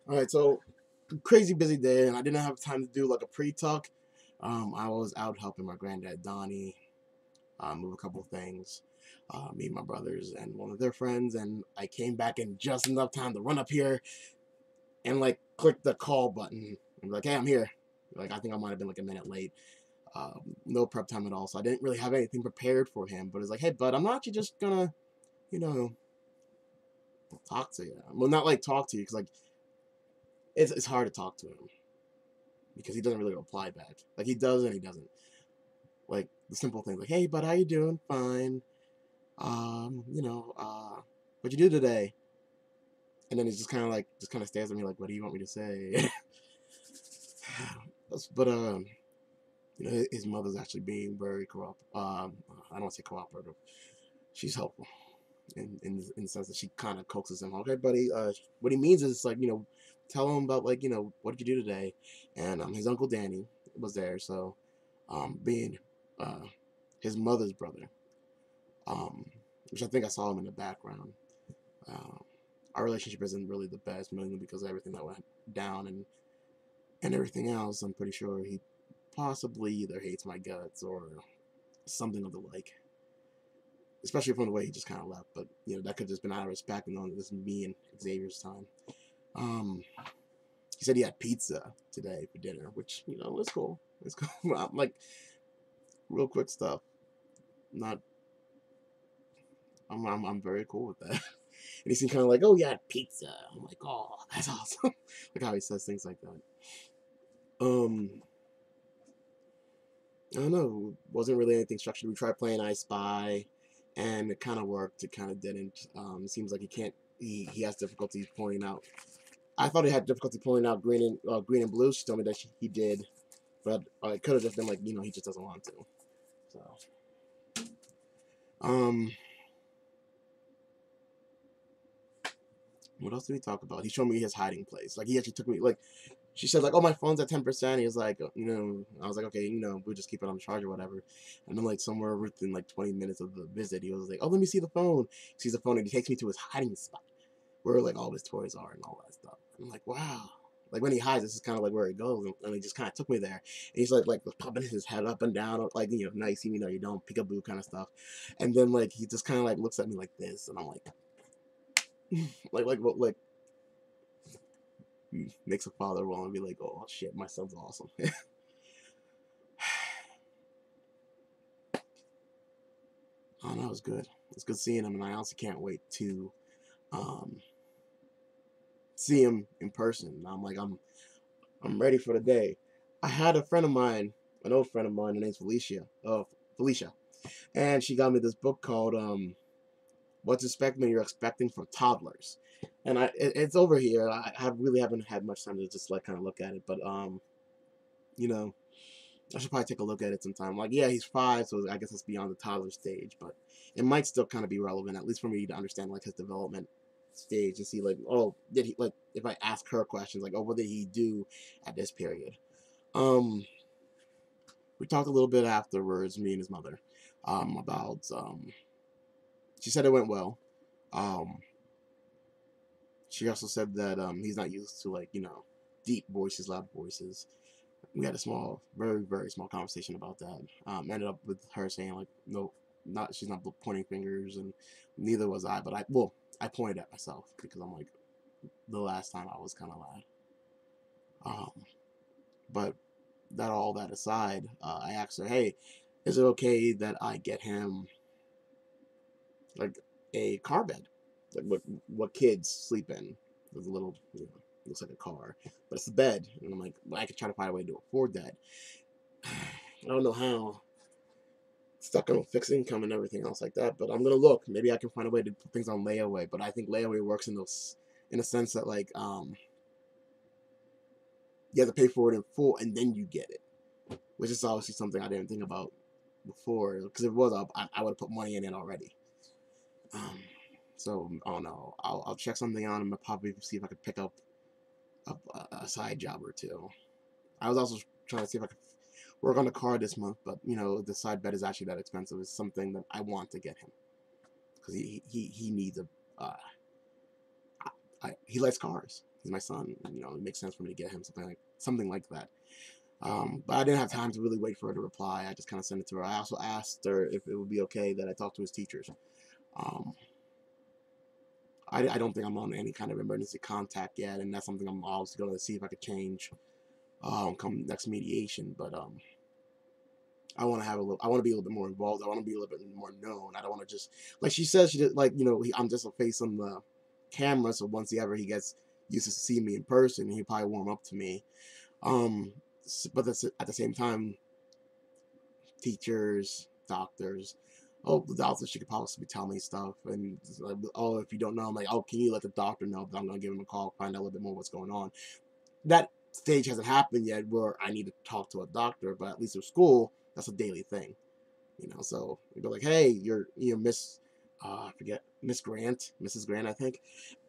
All right, so crazy busy day, and I didn't have time to do like a pre-talk. I was out helping my granddad Donnie move a couple things. Me and my brothers and one of their friends, and I came back in just enough time to run up here and like click the call button and be like, "Hey, I'm here." Like I think I might have been like a minute late. No prep time at all, so I didn't really have anything prepared for him. But it's like, "Hey, bud, I'm not actually just gonna, you know, talk to you. Well, not like talk to you, because like it's hard to talk to him because he doesn't really reply back. Like he does and he doesn't. Like the simple things like, "Hey, bud, how you doing? Fine. What'd you do today?" And then he's just kind of stares at me like, "What do you want me to say?" but his mother's actually being very corrupt. I don't want to say cooperative. She's helpful in the sense that she kind of coaxes him. "Okay, buddy. What he means is like, tell him about like, what did you do today?" And his uncle Danny was there, so being uh his mother's brother, um, which I think I saw him in the background. Uh, our relationship isn't really the best, mainly because of everything that went down and everything else. I'm pretty sure he possibly either hates my guts or something of the like. Especially from the way he just kind of left, but that could have just been out of respect, and knowing that this is me and Xavier's time. Um, he said he had pizza today for dinner, which is cool. It's cool. I'm like real quick stuff. Not, I'm very cool with that. And he seemed kind of like, "Oh yeah, pizza." I'm like, "Oh, that's awesome." Like how he says things like that. Um, I don't know. Wasn't really anything structured. We tried playing I Spy, and it kind of worked. It kind of didn't. It seems like he can't. He has difficulties pointing out. I thought he had difficulty pointing out green and blue. She told me that he did, but it could have just been like he just doesn't want to. So um, what else did we talk about? He showed me his hiding place. Like he actually took me like she said like, "Oh, my phone's at 10%." He was like, I was like, "Okay, we'll just keep it on charge or whatever." And then like somewhere within like 20 minutes of the visit, he was like, "Oh, let me see the phone." He sees the phone and he takes me to his hiding spot where like all his toys are and all that stuff. I'm like, wow. Like when he hides, this is kind of like where he goes, and he just kind of took me there. And he's like popping his head up and down, like now you see me, now you don't, peekaboo kind of stuff. And then like he just kind of like looks at me like this, and I'm like, like makes a father want to be like, "Oh shit, my son's awesome." Oh no, it was good. It's good seeing him, and I also can't wait to um, see him in person. I'm ready for the day. I had a friend of mine, an old friend of mine. Her name's Felicia. Felicia, and she got me this book called "What's Expecting You're Expecting from Toddlers," and it's over here. I really haven't had much time to just like kind of look at it, but you know, I should probably take a look at it sometime. Like, yeah, he's 5, so I guess it's beyond the toddler stage, but it might still kind of be relevant, at least for me to understand like his development stage and see like, oh, did he like if I ask her questions like, oh, what did he do at this period? Um, we talked a little bit afterwards, me and his mother, about she said it went well. Um, she also said that he's not used to like deep voices, loud voices. We had a small, very, very small conversation about that. Ended up with her saying like, no, not she's not pointing fingers, and neither was I. But I pointed at myself because I'm like, the last time I was kind of loud. But all that aside, I asked her, "Hey, is it okay that I get him like a car bed, like what kids sleep in? There's a little, looks like a car, but it's a bed." And I'm like, well, I could try to find a way to afford that. I don't know how. Stuck on fixed income and everything else like that, but I'm gonna look. Maybe I can find a way to put things on layaway. But I think layaway works in a sense that like you have to pay for it in full and then you get it, which is obviously something I didn't think about before, because if it was up, I would have put money in it already. Um, so I don't know. I'll check something out and probably see if I could pick up a side job or two. I was also trying to see if I could work on the car this month, but the side bet is actually that expensive. It's something that I want to get him because he needs a he likes cars. He's my son. You know, it makes sense for me to get him something like that. But I didn't have time to really wait for her to reply. I just kind of sent it to her. I also asked her if it would be okay that I talk to his teachers. Um, I don't think I'm on any kind of emergency contact yet, and that's something I'm always going to see if I could change come next mediation. But I want to I want to be a little bit more involved. I want to be a little bit more known. I don't want to just, like she says, she did, like, you know, I'm just a face on the camera. So once he gets used to see me in person, he'll probably warm up to me. But at the same time, teachers, doctors. Oh, the doctor, she could possibly tell me stuff. And oh, if you don't know, I'm like, oh, can you let the doctor know that I'm going to give him a call, find out a little bit more what's going on. That stage hasn't happened yet where I need to talk to a doctor, but at least at school, that's a daily thing. You know, so you go like, hey, you're Miss, I forget, Mrs. Grant, I think.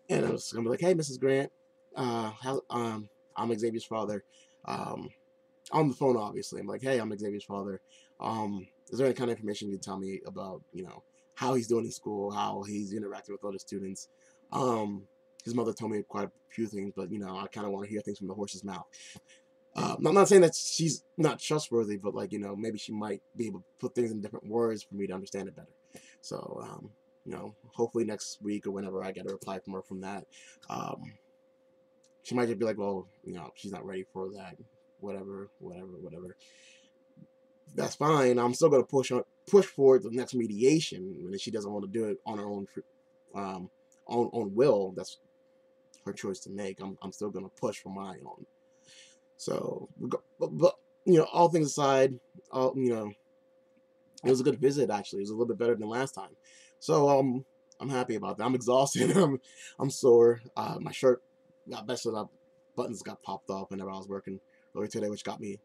And I was going to be like, hey, Mrs. Grant, I'm Xavier's father. Um, on the phone, obviously. I'm like, hey, I'm Xavier's father. Is there any kind of information you can tell me about, you know, how he's doing in school, how he's interacting with other students? His mother told me quite a few things, but, you know, I kind of want to hear things from the horse's mouth. I'm not saying that she's not trustworthy, but, like, you know, maybe she might be able to put things in different words for me to understand it better. So, you know, hopefully next week or whenever I get a reply from her from that, she might just be like, well, you know, she's not ready for that. Whatever. That's fine. I'm still gonna push forward the next mediation. And if she doesn't want to do it on her own will, that's her choice to make. I'm still gonna push for my own. So, but you know, all things aside, you know, it was a good visit. Actually, it was a little bit better than last time. So I'm happy about that. I'm exhausted. I'm sore. My shirt got messed up. Buttons got popped off whenever I was working earlier today, which got me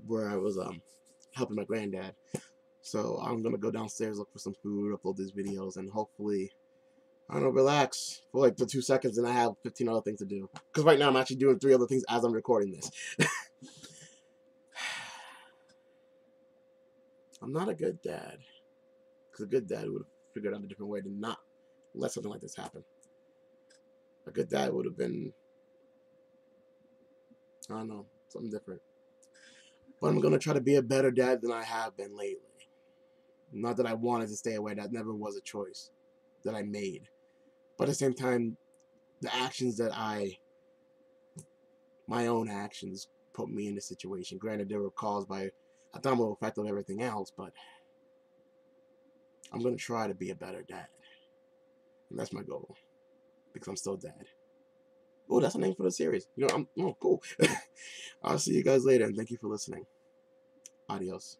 where I was helping my granddad. So I'm gonna go downstairs, look for some food, upload these videos, and hopefully, I don't know, relax for like the 2 seconds, and I have 15 other things to do. Because right now I'm actually doing 3 other things as I'm recording this. I'm not a good dad. Because a good dad would have figured out a different way to not let something like this happen. A good dad would have been, I don't know, something different. But I'm gonna try to be a better dad than I have been lately. Not that I wanted to stay away, that never was a choice that I made. But at the same time, the actions my own actions put me in this situation. Granted, they were caused by a domino effect of everything else, but I'm going to try to be a better dad. And that's my goal, because I'm still dad. Oh, that's the name for the series. You know, oh, cool. I'll see you guys later, and thank you for listening. Adios.